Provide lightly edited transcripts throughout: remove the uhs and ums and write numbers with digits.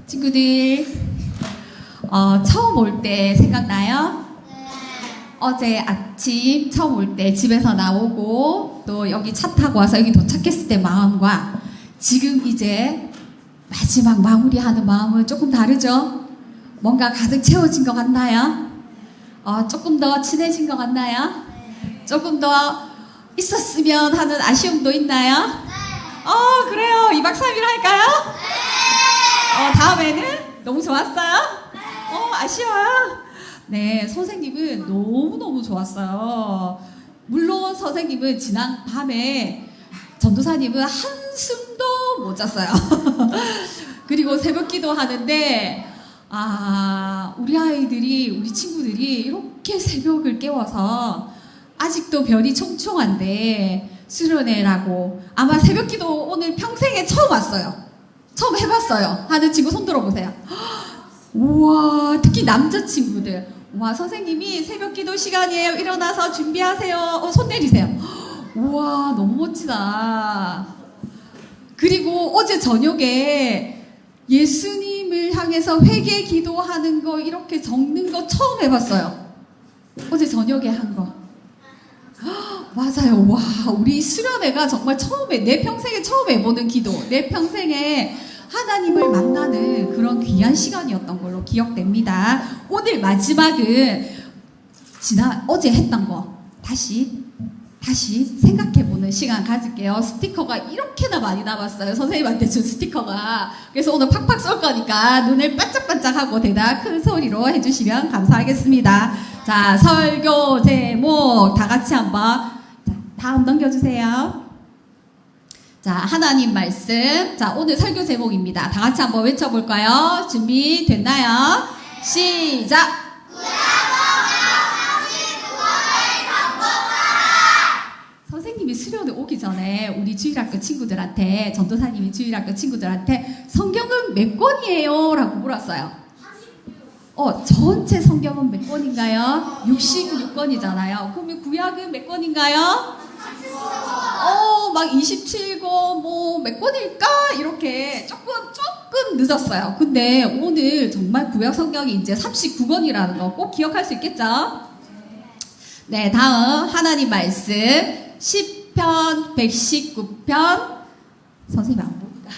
친구들, 처음 올 때 생각나요? 어제 아침 처음 올 때 집에서 나오고 또 여기 차 타고 와서 여기 도착했을 때 마음과 지금 이제 마지막 마무리하는 마음은 조금 다르죠? 뭔가 가득 채워진 것 같나요? 조금 더 친해진 것 같나요? 조금 더 있었으면 하는 아쉬움도 있나요? 그래요. 2박 3일 할까요? 다음에는 너무 좋았어요? 아쉬워요? 네, 선생님은 너무너무 좋았어요. 물론 선생님은 지난 밤에 전도사님은 한숨도 못 잤어요. 그리고 새벽 기도 하는데 우리 아이들이, 우리 친구들이 이렇게 새벽을 깨워서 아직도 별이 총총한데 수련회라고 아마 새벽 기도 오늘 평생에 처음 왔어요. 처음 해봤어요 하는 친구 손 들어보세요. 우와, 특히 남자친구들. 와, 선생님이 새벽 기도 시간이에요. 일어나서 준비하세요. 손 내리세요. 우와, 너무 멋지다. 그리고 어제 저녁에 예수님을 향해서 회개 기도하는 거 이렇게 적는 거 처음 해봤어요. 어제 저녁에 한 거. 맞아요. 와, 우리 수련회가 정말 처음에, 내 평생에 처음 해보는 기도, 내 평생에 하나님을 만나는 그런 귀한 시간이었던 걸로 기억됩니다. 오늘 마지막은 어제 했던 거 다시 생각해보는 시간 가질게요. 스티커가 이렇게나 많이 남았어요. 선생님한테 준 스티커가. 그래서 오늘 팍팍 쏠 거니까 눈을 반짝반짝하고 대답 큰 소리로 해주시면 감사하겠습니다. 자, 설교 제목 다 같이 한번. 자, 다음 넘겨주세요. 자, 하나님 말씀. 자, 오늘 설교 제목입니다. 다 같이 한번 외쳐볼까요? 준비됐나요? 시작! 선생님이 수련회 오기 전에 우리 주일학교 친구들한테, 전도사님이 주일학교 친구들한테 성경은 몇 권이에요? 라고 물었어요. 전체 성경은 몇 권인가요? 66권이잖아요. 그러면 구약은 몇 권인가요? 막 27권, 몇 권일까? 이렇게 조금 늦었어요. 근데 오늘 정말 구약 성경이 이제 39권이라는 거 꼭 기억할 수 있겠죠? 네, 다음 하나님 말씀. 시편 119편. 선생님 안 보인다.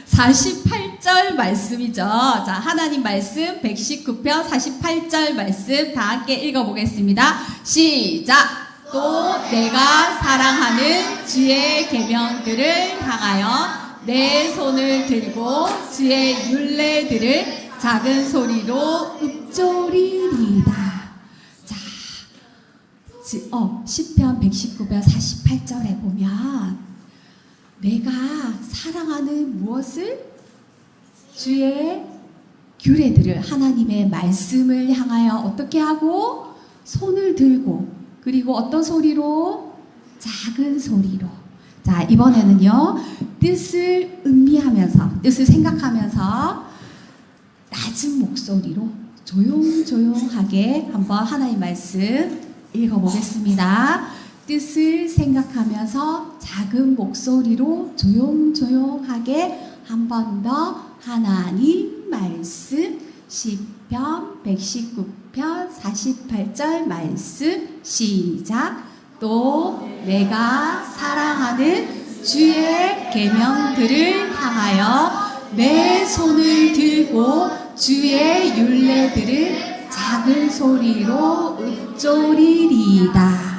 48절 말씀이죠. 자, 하나님 말씀 119편 48절 말씀 다 함께 읽어보겠습니다. 시작! 또 내가 사랑하는 주의 계명들을 향하여 내 손을 들고 주의 율례들을 작은 소리로 읊조리리이다. 자, 시편 119편 48절에 보면 내가 사랑하는 무엇을? 주의 규례들을, 하나님의 말씀을 향하여 어떻게 하고? 손을 들고, 그리고 어떤 소리로? 작은 소리로. 자, 이번에는요, 뜻을 음미하면서, 뜻을 생각하면서 낮은 목소리로 조용조용하게 한번 하나님 말씀 읽어보겠습니다. 뜻을 생각하면서 작은 목소리로 조용조용하게 한 번 더 하나님 말씀 시편 119편 48절 말씀 시작. 또 내가 사랑하는 주의 계명들을 향하여 내 손을 들고 주의 율례들을 작은 소리로 읊조리리이다.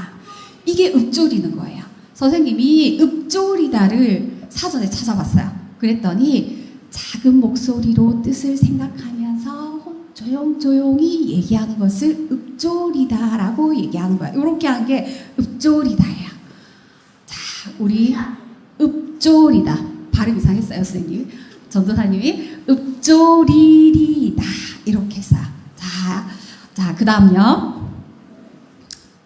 이게 읊조리는 거예요. 선생님이 읊조리다를 사전에 찾아봤어요. 그랬더니 작은 목소리로 뜻을 생각하면서 조용조용히 얘기하는 것을 읊조리다라고 얘기하는 거예요. 이렇게 한 게 읊조리다예요. 자, 우리 읊조리다. 발음 이상했어요, 선생님. 전도사님이 읊조리리다 이렇게 했어요. 자, 그 다음요.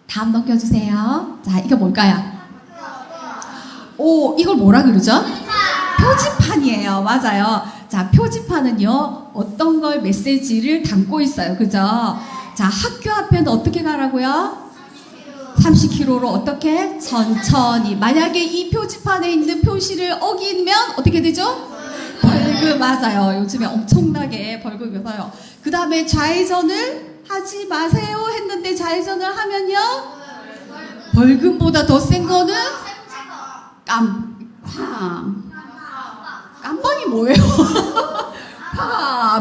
다음 넘겨주세요. 자, 이거 뭘까요? 이걸 뭐라 그러죠? 표지판이에요. 맞아요. 자, 표지판은요, 어떤 걸 메시지를 담고 있어요. 그죠? 자, 학교 앞에는 어떻게 가라고요? 30km로 어떻게? 천천히. 만약에 이 표지판에 있는 표시를 어기면 어떻게 되죠? 벌금 벌금 맞아요. 요즘에 엄청나게 벌금이 봐요. 그 다음에 좌회전을 하지 마세요 했는데 좌회전을 하면요 벌금보다 더 센 거는 깜빵이 뭐예요?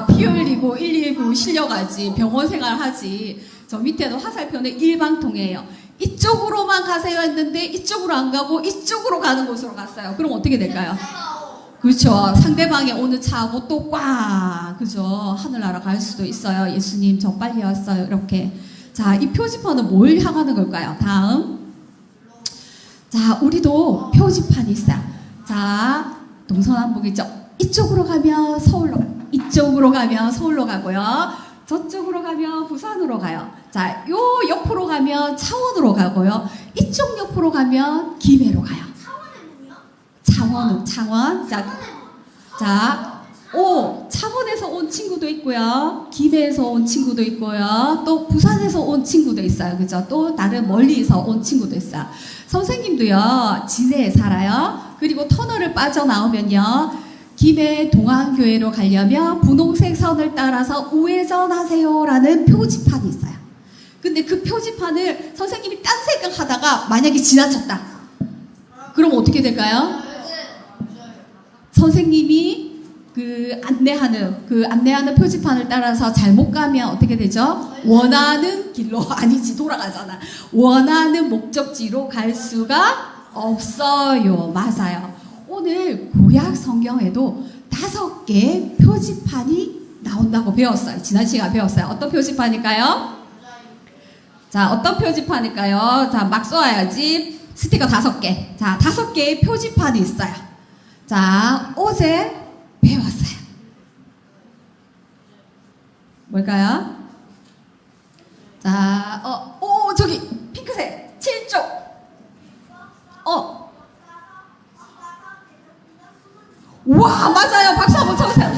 피 흘리고 119 실려가지 병원 생활하지. 저 밑에는 화살표는 일방통행이에요. 이쪽으로만 가세요 했는데 이쪽으로 안 가고 이쪽으로 가는 곳으로 갔어요. 그럼 어떻게 될까요? 그렇죠. 상대방이 오는 차하고 또 꽉, 그죠? 하늘나라 갈 수도 있어요. 예수님 저 빨리 왔어요. 이렇게. 자, 이 표지판은 뭘 향하는 걸까요? 다음. 자, 우리도 표지판이 있어요. 자, 동서남북이죠. 이쪽으로 가면 서울로 가요. 이쪽으로 가면 서울로 가고요. 저쪽으로 가면 부산으로 가요. 자, 요 옆으로 가면 창원으로 가고요. 이쪽 옆으로 가면 김해로 가요. 창원. 자, 창원에서 온 친구도 있고요. 김해에서 온 친구도 있고요. 또 부산에서 온 친구도 있어요. 그죠? 또 다른 멀리서 온 친구도 있어요. 선생님도요, 진해에 살아요. 그리고 터널을 빠져나오면요, 김해 동안교회로 가려면 분홍색 선을 따라서 우회전하세요라는 표지판이 있어요. 근데 그 표지판을 선생님이 딴 생각하다가 만약에 지나쳤다. 그럼 어떻게 될까요? 선생님이 안내하는 표지판을 따라서 잘못 가면 어떻게 되죠? 원하는 길로 아니지 돌아가잖아. 원하는 목적지로 갈 수가 없어요. 맞아요. 오늘 구약 성경에도 5개 표지판이 나온다고 배웠어요. 지난 시간 배웠어요. 어떤 표지판일까요? 자, 어떤 표지판일까요? 자, 막 쏘아야지. 스티커 5개. 자, 5개의 표지판이 있어요. 자, 어제 배웠어요. 뭘까요? 자, 저기 핑크색 7쪽. 와, 맞아요. 박수 한번 쳐주세요.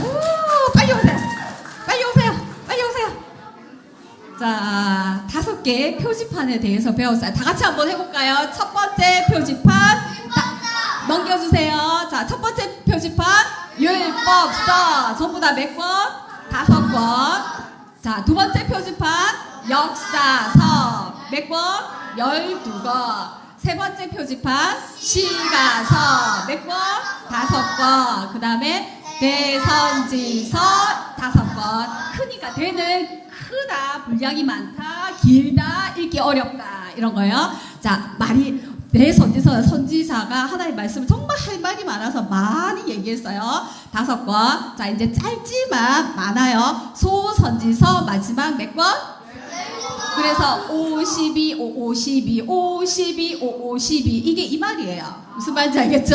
빨리 오세요. 자, 5개의 표지판에 대해서 배웠어요. 다 같이 한번 해볼까요? 첫 번째 표지판 넘겨주세요. 자, 첫 번째 표지판 율법서 전부 다 몇 권? 5권. 자, 두 번째 표지판 역사서 몇 권? 12권. 세 번째 표지판 시가서 몇 권? 5권. 그 다음에 대선지서 5권. 크니까 대는 크다, 분량이 많다, 길다, 읽기 어렵다 이런 거예요. 자, 선지자가 하나의 말씀을 정말 할 말이 많아서 많이 얘기했어요. 5권. 자, 이제 짧지만 많아요. 소선지서 마지막 몇 권? 그래서 52, 52, 52, 52 이게 이 말이에요. 무슨 말인지 알겠죠?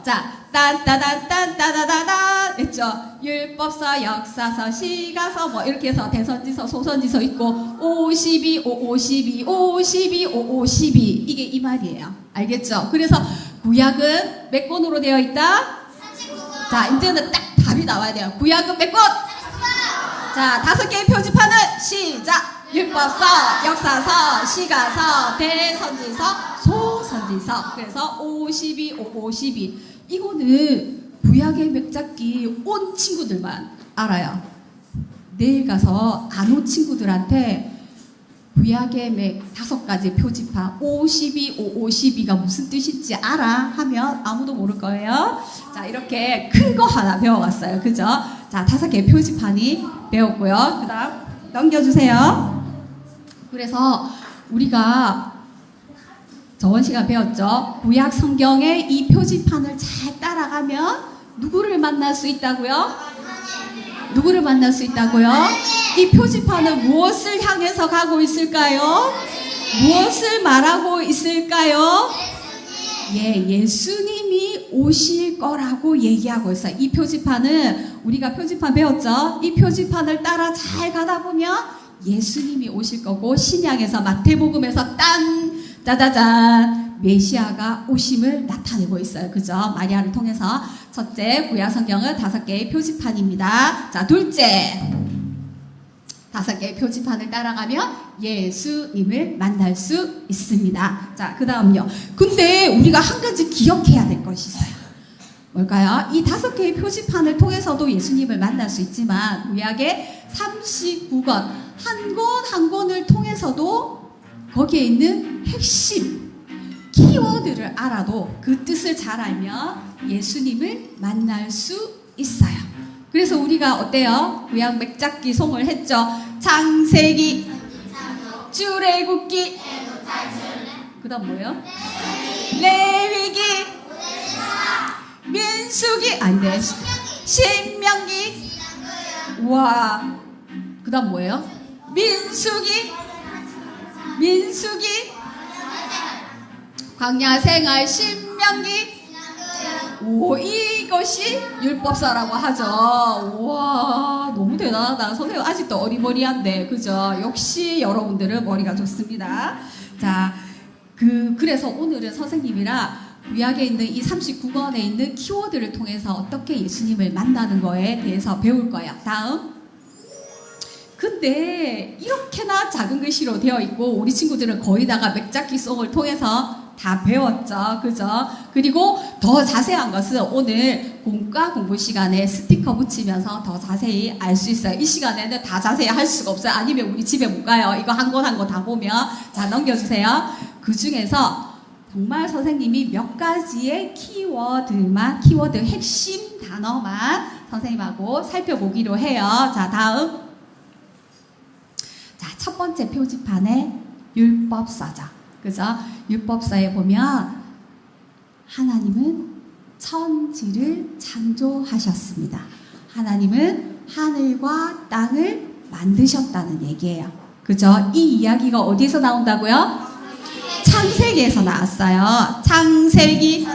자, 딴따단딴따다다다 했죠. 율법서, 역사서, 시가서 뭐 이렇게 해서 대선지서, 소선지서 있고 52, 52, 52, 52 이게 이 말이에요. 알겠죠? 그래서 구약은 몇 권으로 되어 있다? 39권. 자, 이제는 딱 답이 나와야 돼요. 구약은 몇 권? 39권. 자, 5개의 표지판은 시작. 율법서, 역사서, 시가서, 대선지서, 소선지서. 그래서 52, 52 이거는 구약의 맥잡기 온 친구들만 알아요. 내일 가서 안 온 친구들한테 구약의 맥 5가지 표지판 52, 52가 무슨 뜻인지 알아? 하면 아무도 모를 거예요. 자, 이렇게 큰 거 하나 배워갔어요. 그죠? 자, 5개의 표지판이 배웠고요. 그 다음 넘겨주세요. 그래서 우리가 저번 시간 배웠죠. 구약 성경의 이 표지판을 잘 따라가면 누구를 만날 수 있다고요? 누구를 만날 수 있다고요? 이 표지판은 무엇을 향해서 가고 있을까요? 무엇을 말하고 있을까요? 예수님이 오실 거라고 얘기하고 있어요. 이 표지판은 우리가 표지판 배웠죠? 이 표지판을 따라 잘 가다 보면 예수님이 오실 거고 신약에서 마태복음에서 짜자잔 메시아가 오심을 나타내고 있어요. 그죠? 마리아를 통해서 첫째 구약 성경은 5개의 표지판입니다. 자, 둘째 5개의 표지판을 따라가면 예수님을 만날 수 있습니다. 자, 그 다음요. 근데 우리가 한 가지 기억해야 될 것이 있어요. 뭘까요? 이 5개의 표지판을 통해서도 예수님을 만날 수 있지만 구약의 39권 한 권 한 권을 통해서도 거기에 있는 핵심 키워드를 알아도 그 뜻을 잘 알면 예수님을 만날 수 있어요. 그래서 우리가 어때요? 구약 맥잡기 송을 했죠. 창세기, 출애굽기, 그 다음 뭐예요? 레위기, 민수기, 아닌데 신명기, 와, 그 다음 뭐예요? 민수기, 광야생활, 신명기. 오, 이것이 율법서라고 하죠. 와, 너무 대단하다. 선생님 아직도 어리버리한데, 그죠? 역시 여러분들은 머리가 좋습니다. 자, 그래서 오늘은 선생님이랑 구약에 있는 이 39권에 있는 키워드를 통해서 어떻게 예수님을 만나는 거에 대해서 배울 거예요. 다음. 근데 이렇게나 작은 글씨로 되어 있고 우리 친구들은 거의 다가 맥잡기 송을 통해서 다 배웠죠. 그죠? 그리고 더 자세한 것은 오늘 공과 공부 시간에 스티커 붙이면서 더 자세히 알 수 있어요. 이 시간에는 다 자세히 할 수가 없어요. 아니면 우리 집에 못 가요. 이거 한 권 한 권 다 보면. 자, 넘겨주세요. 그 중에서 정말 선생님이 몇 가지의 키워드 핵심 단어만 선생님하고 살펴보기로 해요. 자, 다음. 자, 첫 번째 표지판에 율법서죠. 그죠? 율법서에 보면 하나님은 천지를 창조하셨습니다. 하나님은 하늘과 땅을 만드셨다는 얘기예요. 그죠? 이 이야기가 어디서 나온다고요? 창세기에서 나왔어요. 창세기.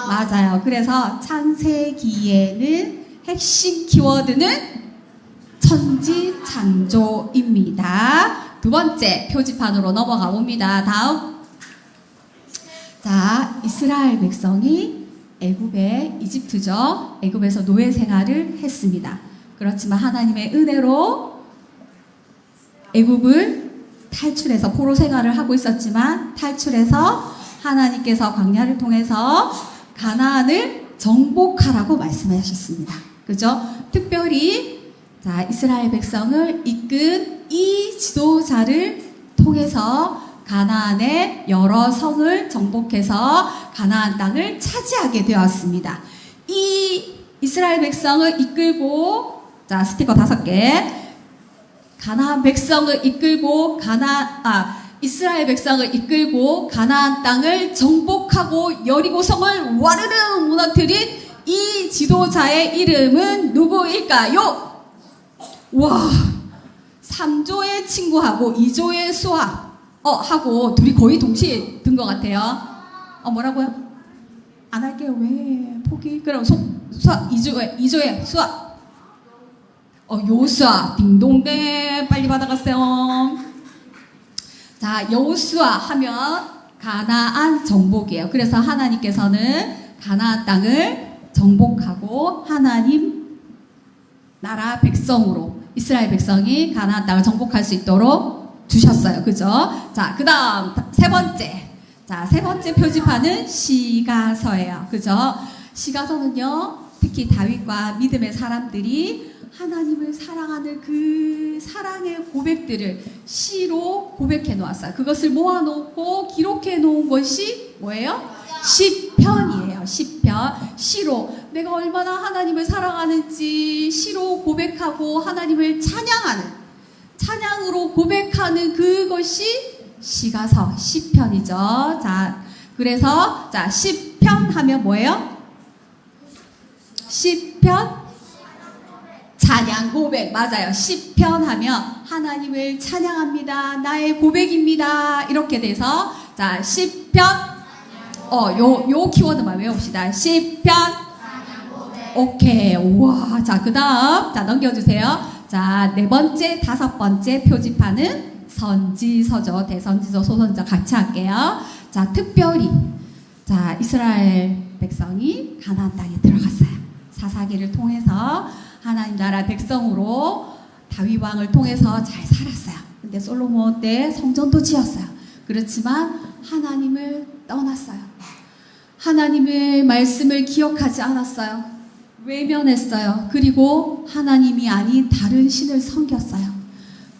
맞아요. 그래서 창세기에는 핵심 키워드는 천지창조입니다. 두 번째 표지판으로 넘어가 봅니다. 다음. 자, 이스라엘 백성이 이집트죠. 애굽에서 노예 생활을 했습니다. 그렇지만 하나님의 은혜로 애굽을 탈출해서 포로 생활을 하고 있었지만 탈출해서 하나님께서 광야를 통해서 가나안을 정복하라고 말씀하셨습니다. 그죠? 특별히 자, 이스라엘 백성을 이끈 이 지도자를 통해서 가나안의 여러 성을 정복해서 가나안 땅을 차지하게 되었습니다. 이 이스라엘 백성을 이끌고 자, 스티커 5개. 가나안 백성을 이끌고 이스라엘 백성을 이끌고 가나안 땅을 정복하고 여리고성을 와르르 무너뜨린 이 지도자의 이름은 누구일까요? 와, 3조의 친구하고 2조의 수아 하고 둘이 거의 동시에 든 것 같아요. 뭐라고요? 안 할게요. 왜? 포기? 그럼 수아 2조의 수아. 여호수아. 딩동댕. 빨리 받아갔어요. 자, 여호수아 하면 가나안 정복이에요. 그래서 하나님께서는 가나안 땅을 정복하고 하나님 나라 백성으로 이스라엘 백성이 가나안 땅을 정복할 수 있도록 주셨어요. 그죠? 자, 그 다음 세 번째. 자, 세 번째 표지판은 시가서예요. 그죠? 시가서는요, 특히 다윗과 믿음의 사람들이 하나님을 사랑하는 그 사랑의 고백들을 시로 고백해 놓았어요. 그것을 모아놓고 기록해 놓은 것이 뭐예요? 시편이에요. 시편. 시로 내가 얼마나 하나님을 사랑하는지 시로 고백하고 하나님을 찬양으로 고백하는 그것이 시가서, 시편이죠. 자, 그래서 자, 시편 하면 뭐예요? 시편 찬양 고백. 맞아요. 시편 하면 하나님을 찬양합니다. 나의 고백입니다. 이렇게 돼서 자, 시편 요 키워드만 외웁시다. 시편. 오케이. 우와. 자, 그 다음. 자, 넘겨주세요. 자, 네 번째, 다섯 번째 표지판은 선지서죠. 대선지서, 소선지서 같이 할게요. 자, 특별히. 자, 이스라엘 백성이 가나안 땅에 들어갔어요. 사사기를 통해서 하나님 나라 백성으로 다윗 왕을 통해서 잘 살았어요. 근데 솔로몬 때 성전도 지었어요. 그렇지만 하나님을 떠났어요. 하나님의 말씀을 기억하지 않았어요. 외면했어요. 그리고 하나님이 아닌 다른 신을 섬겼어요.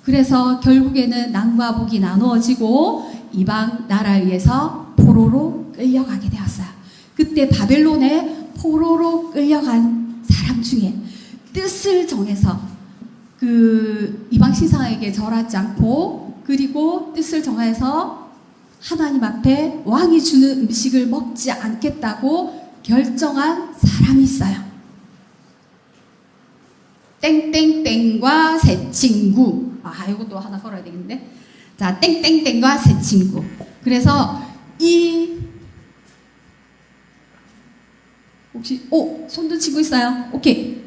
그래서 결국에는 남과 북이 나누어지고 이방 나라에 의해서 포로로 끌려가게 되었어요. 그때 바벨론에 포로로 끌려간 사람 중에 뜻을 정해서 그 이방 신상에게 절하지 않고, 그리고 뜻을 정해서 하나님 앞에 왕이 주는 음식을 먹지 않겠다고 결정한 사람이 있어요. 땡땡땡과 새 친구. 이것도 하나 걸어야 되겠는데. 자, 땡땡땡과 새 친구. 그래서 혹시 손든 친구 있어요? 오케이.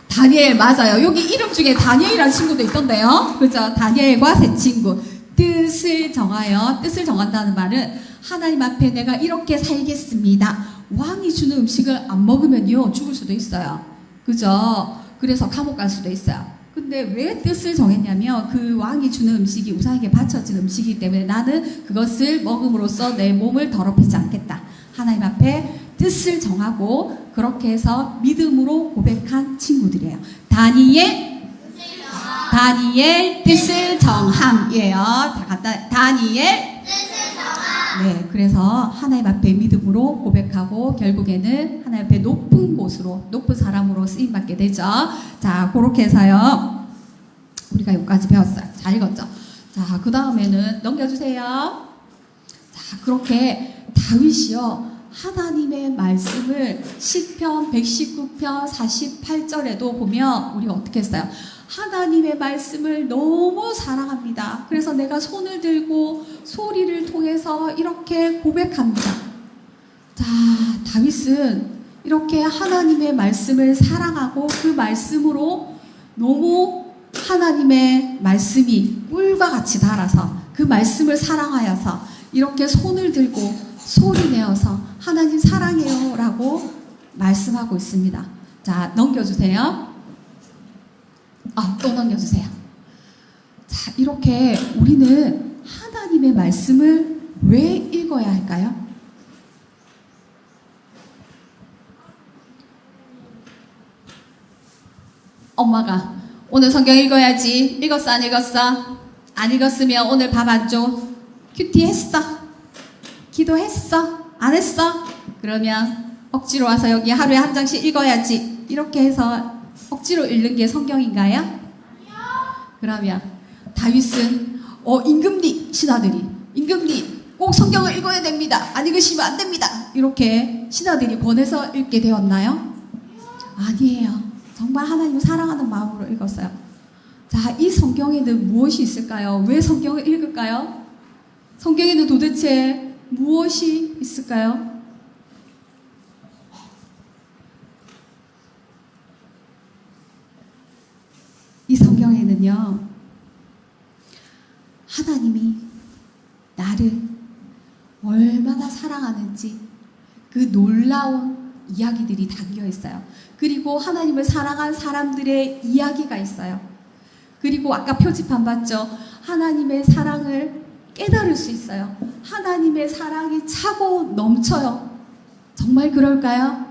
다니엘 맞아요. 여기 이름 중에 다니엘이라는 친구도 있던데요. 그죠? 다니엘과 새 친구. 뜻을 정한다는 말은 하나님 앞에 내가 이렇게 살겠습니다. 왕이 주는 음식을 안 먹으면요 죽을 수도 있어요. 그죠? 그래서 감옥 갈 수도 있어요. 근데 왜 뜻을 정했냐면 그 왕이 주는 음식이 우상에게 바쳐진 음식이기 때문에 나는 그것을 먹음으로써 내 몸을 더럽히지 않겠다. 하나님 앞에 뜻을 정하고 그렇게 해서 믿음으로 고백한 친구들이에요. 다니엘 뜻을 정함이에요. 다 같다. 다니엘 뜻을 정함. 네, 그래서 하나님 앞에 믿음으로 고백하고 결국에는 하나님 앞에 높은 곳으로, 높은 사람으로 쓰임 받게 되죠. 자, 그렇게 해서요. 우리가 여기까지 배웠어요. 잘 읽었죠? 자, 그 다음에는 넘겨주세요. 자, 그렇게 다윗이요. 하나님의 말씀을 시편 119편 48절에도 보면 우리가 어떻게 했어요? 하나님의 말씀을 너무 사랑합니다. 그래서 내가 손을 들고 소리를 통해서 이렇게 고백합니다. 자, 다윗은 이렇게 하나님의 말씀을 사랑하고 그 말씀으로 너무 하나님의 말씀이 꿀과 같이 달아서 그 말씀을 사랑하여서 이렇게 손을 들고 소리내어서 하나님 사랑해요 라고 말씀하고 있습니다. 자, 넘겨주세요. 또 넘겨주세요. 자, 이렇게 우리는 하나님의 말씀을 왜 읽어야 할까요? 엄마가 오늘 성경 읽어야지. 읽었어, 안 읽었어? 안 읽었으면 오늘 밥 안 줘. 큐티 했어? 기도했어? 안 했어? 그러면 억지로 와서 여기 하루에 한 장씩 읽어야지. 이렇게 해서 억지로 읽는 게 성경인가요? 그러면 다윗은 임금님 신하들이 임금님 꼭 성경을 읽어야 됩니다. 안 읽으시면 안 됩니다. 이렇게 신하들이 권해서 읽게 되었나요? 아니에요. 정말 하나님을 사랑하는 마음으로 읽었어요. 자, 이 성경에는 무엇이 있을까요? 왜 성경을 읽을까요? 성경에는 도대체 무엇이 있을까요? 이 성경에는요, 하나님이 나를 얼마나 사랑하는지 그 놀라운 이야기들이 담겨 있어요. 그리고 하나님을 사랑한 사람들의 이야기가 있어요. 그리고 아까 표지판 봤죠? 하나님의 사랑을 깨달을 수 있어요. 하나님의 사랑이 차고 넘쳐요. 정말 그럴까요?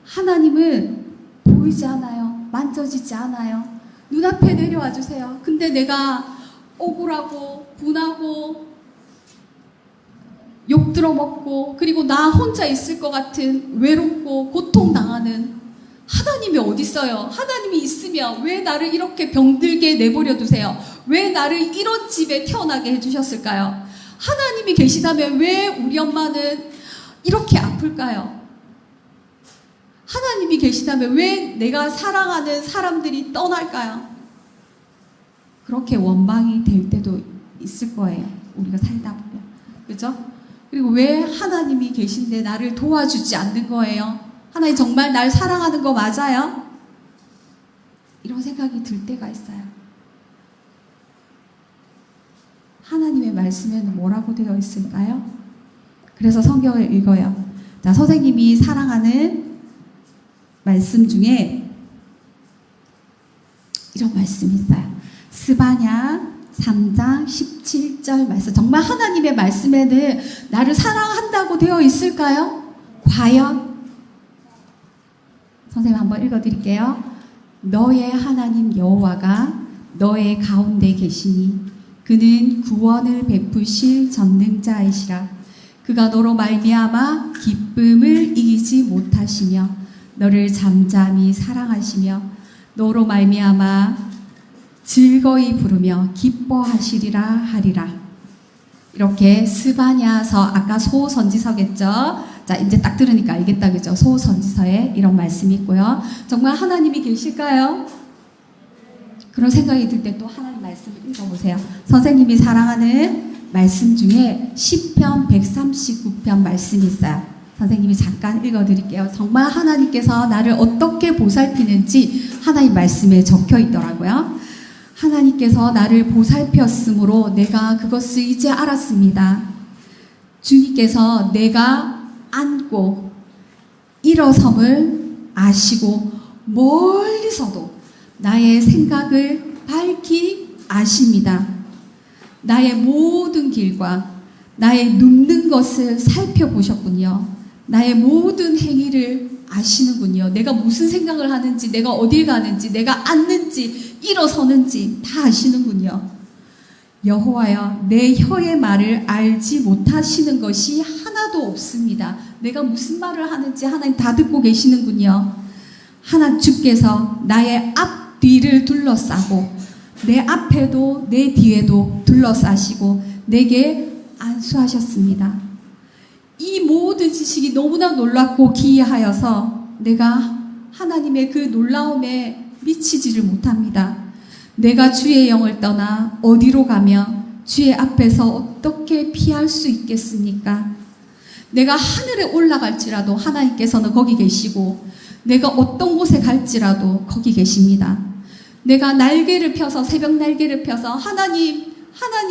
하나님은 보이지 않아요. 만져지지 않아요. 눈앞에 내려와 주세요. 근데 내가 억울하고 분하고 욕 들어먹고 그리고 나 혼자 있을 것 같은 외롭고 고통당하는 하나님이 어디 있어요? 하나님이 있으면 왜 나를 이렇게 병들게 내버려 두세요? 왜 나를 이런 집에 태어나게 해주셨을까요? 하나님이 계시다면 왜 우리 엄마는 이렇게 아플까요? 하나님이 계시다면 왜 내가 사랑하는 사람들이 떠날까요? 그렇게 원망이 될 때도 있을 거예요. 우리가 살다 보면. 그죠? 그리고 왜 하나님이 계신데 나를 도와주지 않는 거예요? 하나님 정말 날 사랑하는 거 맞아요? 이런 생각이 들 때가 있어요. 하나님의 말씀에는 뭐라고 되어 있을까요? 그래서 성경을 읽어요. 자, 선생님이 사랑하는 말씀 중에 이런 말씀이 있어요. 스바냐 3장 17절 말씀. 정말 하나님의 말씀에는 나를 사랑한다고 되어 있을까요? 과연? 선생님 한번 읽어드릴게요. 너의 하나님 여호와가 너의 가운데 계시니 그는 구원을 베푸실 전능자이시라. 그가 너로 말미암아 기쁨을 이기지 못하시며 너를 잠잠히 사랑하시며 너로 말미암아 즐거이 부르며 기뻐하시리라 하리라. 이렇게 스바냐서, 아까 소선지서겠죠. 자, 이제 딱 들으니까 알겠다, 그죠? 소선지서에 이런 말씀이 있고요. 정말 하나님이 계실까요? 그런 생각이 들 때 또 하나님 말씀을 읽어보세요. 선생님이 사랑하는 말씀 중에 시편 139편 말씀이 있어요. 선생님이 잠깐 읽어드릴게요. 정말 하나님께서 나를 어떻게 보살피는지 하나님 말씀에 적혀 있더라고요. 하나님께서 나를 보살폈으므로 내가 그것을 이제 알았습니다. 주님께서 내가 앉고 일어섬을 아시고 멀리서도 나의 생각을 밝히 아십니다. 나의 모든 길과 나의 눕는 것을 살펴보셨군요. 나의 모든 행위를 아시는군요. 내가 무슨 생각을 하는지, 내가 어딜 가는지, 내가 앉는지, 일어서는지 다 아시는군요. 여호와여, 내 혀의 말을 알지 못하시는 것이 하나도 없습니다. 내가 무슨 말을 하는지 하나님 다 듣고 계시는군요. 하나님 주께서 나의 앞뒤를 둘러싸고 내 앞에도 내 뒤에도 둘러싸시고 내게 안수하셨습니다. 이 모든 지식이 너무나 놀랍고 기이하여서 내가 하나님의 그 놀라움에 미치지를 못합니다. 내가 주의 영을 떠나 어디로 가며 주의 앞에서 어떻게 피할 수 있겠습니까? 내가 하늘에 올라갈지라도 하나님께서는 거기 계시고 내가 어떤 곳에 갈지라도 거기 계십니다. 내가 날개를 펴서 새벽 날개를 펴서 하나님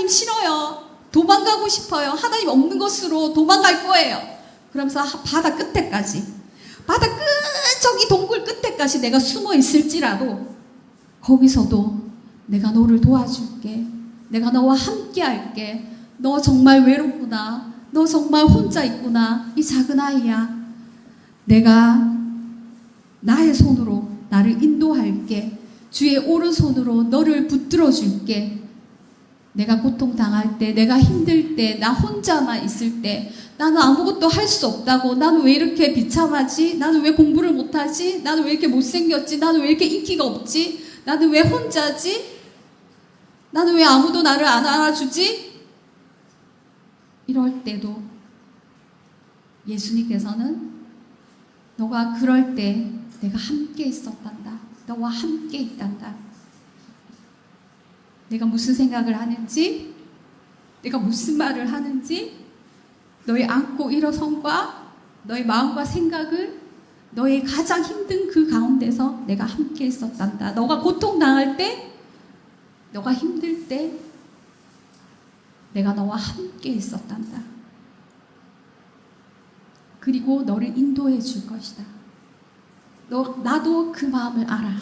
싫어요. 도망가고 싶어요. 하나님 없는 곳으로 도망갈 거예요. 그러면서 바다 끝에까지, 바다 끝 저기 동굴 끝에까지 내가 숨어 있을지라도 거기서도 내가 너를 도와줄게. 내가 너와 함께 할게. 너 정말 외롭구나. 너 정말 혼자 있구나. 이 작은 아이야. 내가 나의 손으로 나를 인도할게. 주의 오른손으로 너를 붙들어 줄게. 내가 고통당할 때, 내가 힘들 때, 나 혼자만 있을 때, 나는 아무것도 할 수 없다고, 나는 왜 이렇게 비참하지? 나는 왜 공부를 못하지? 나는 왜 이렇게 못생겼지? 나는 왜 이렇게 인기가 없지? 나는 왜 혼자지? 나는 왜 아무도 나를 안 알아주지? 이럴 때도 예수님께서는 너가 그럴 때 내가 함께 있었단다. 너와 함께 있단다. 내가 무슨 생각을 하는지, 내가 무슨 말을 하는지, 너의 앉고 일어선과 너의 마음과 생각을 너의 가장 힘든 그 가운데서 내가 함께 있었단다. 너가 고통당할 때, 너가 힘들 때 내가 너와 함께 있었단다. 그리고 너를 인도해 줄 것이다. 나도 그 마음을 알아.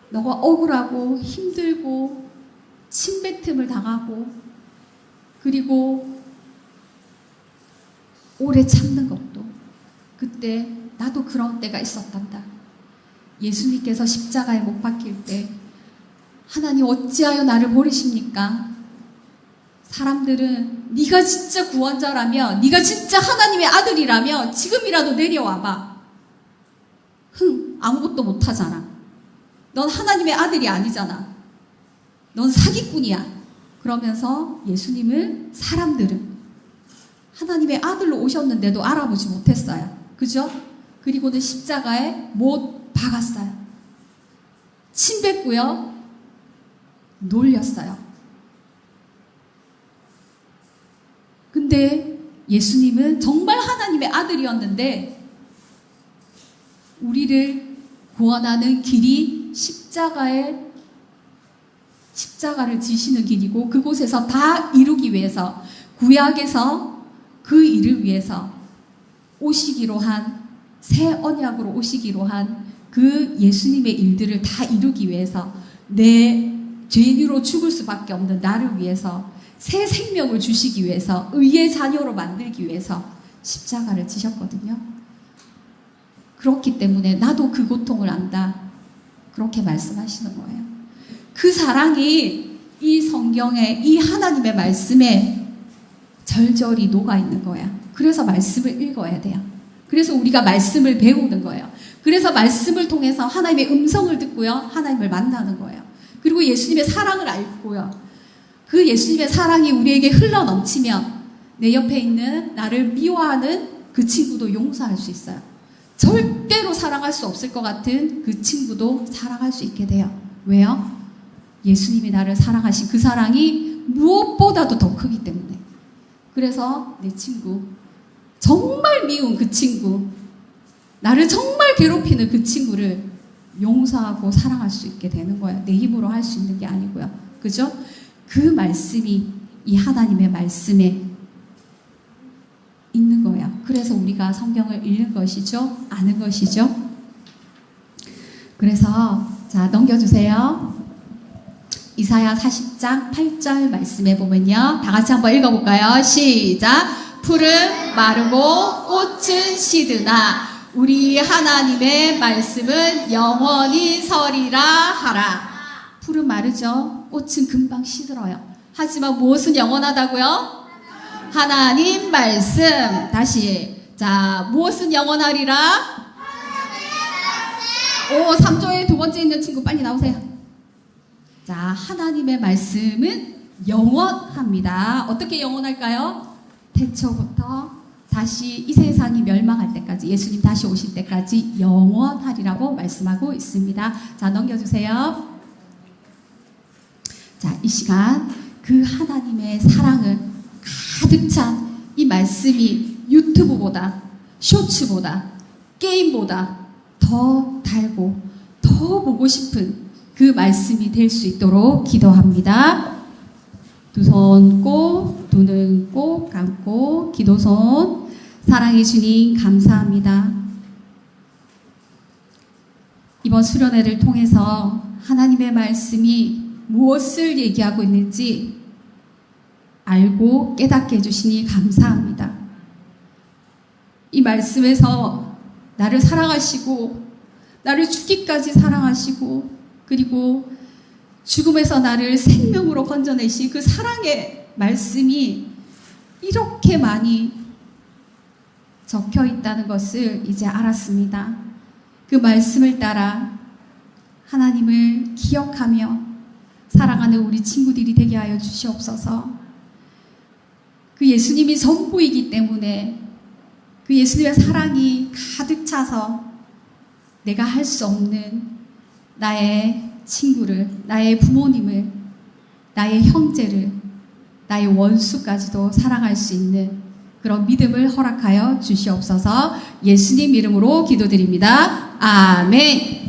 너가 억울하고 힘들고 침뱉음을 당하고 그리고 오래 참는 것도 그때 나도 그런 때가 있었단다. 예수님께서 십자가에 못 박힐 때 하나님 어찌하여 나를 버리십니까? 사람들은 네가 진짜 구원자라면, 네가 진짜 하나님의 아들이라면 지금이라도 내려와봐. 아무것도 못하잖아. 넌 하나님의 아들이 아니잖아. 넌 사기꾼이야. 그러면서 예수님을 사람들은 하나님의 아들로 오셨는데도 알아보지 못했어요. 그죠? 그리고는 십자가에 못 박았어요. 침뱉고요. 놀렸어요. 근데 예수님은 정말 하나님의 아들이었는데 우리를 구원하는 길이 십자가를 지시는 길이고 그곳에서 다 이루기 위해서 구약에서 그 일을 위해서 오시기로 한 새 언약으로 오시기로 한 그 예수님의 일들을 다 이루기 위해서 내 죄인으로 죽을 수밖에 없는 나를 위해서 새 생명을 주시기 위해서 의의 자녀로 만들기 위해서 십자가를 지셨거든요. 그렇기 때문에 나도 그 고통을 안다. 그렇게 말씀하시는 거예요. 그 사랑이 이 성경에 이 하나님의 말씀에 절절히 녹아있는 거야. 그래서 말씀을 읽어야 돼요. 그래서 우리가 말씀을 배우는 거예요. 그래서 말씀을 통해서 하나님의 음성을 듣고요. 하나님을 만나는 거예요. 그리고 예수님의 사랑을 알고요. 그 예수님의 사랑이 우리에게 흘러넘치면 내 옆에 있는 나를 미워하는 그 친구도 용서할 수 있어요. 절대로 사랑할 수 없을 것 같은 그 친구도 사랑할 수 있게 돼요. 왜요? 예수님이 나를 사랑하신 그 사랑이 무엇보다도 더 크기 때문에. 그래서 내 친구, 정말 미운 그 친구, 나를 정말 괴롭히는 그 친구를 용서하고 사랑할 수 있게 되는 거예요. 내 힘으로 할 수 있는 게 아니고요. 그죠? 그 말씀이 이 하나님의 말씀에 있는 거예요. 그래서 우리가 성경을 읽는 것이죠. 아는 것이죠. 그래서 자 넘겨주세요. 이사야 40장 8절 말씀해 보면요. 다 같이 한번 읽어볼까요? 시작. 풀은 마르고 꽃은 시드나 우리 하나님의 말씀은 영원히 서리라 하라. 풀은 마르죠. 꽃은 금방 시들어요. 하지만 무엇은 영원하다고요? 하나님 말씀. 다시. 자, 무엇은 영원하리라? 3조의 두 번째 있는 친구 빨리 나오세요. 자, 하나님의 말씀은 영원합니다. 어떻게 영원할까요? 태초부터 다시 이 세상이 멸망할 때까지, 예수님 다시 오실 때까지 영원하리라고 말씀하고 있습니다. 자, 넘겨주세요. 자, 이 시간 그 하나님의 사랑을 가득 찬 이 말씀이 유튜브보다, 쇼츠보다, 게임보다 더 달고 더 보고 싶은 그 말씀이 될 수 있도록 기도합니다. 두 손 꼭, 두 눈 꼭 감고 기도손. 사랑해 주님 감사합니다. 이번 수련회를 통해서 하나님의 말씀이 무엇을 얘기하고 있는지 알고 깨닫게 해주시니 감사합니다. 이 말씀에서 나를 사랑하시고 나를 죽기까지 사랑하시고 그리고 죽음에서 나를 생명으로 건져내신 그 사랑의 말씀이 이렇게 많이 적혀 있다는 것을 이제 알았습니다. 그 말씀을 따라 하나님을 기억하며 사랑하는 우리 친구들이 되게 하여 주시옵소서. 그 예수님이 전부이기 때문에 그 예수님의 사랑이 가득 차서 내가 할 수 없는 나의 친구를, 나의 부모님을, 나의 형제를, 나의 원수까지도 사랑할 수 있는 그런 믿음을 허락하여 주시옵소서. 예수님 이름으로 기도드립니다. 아멘.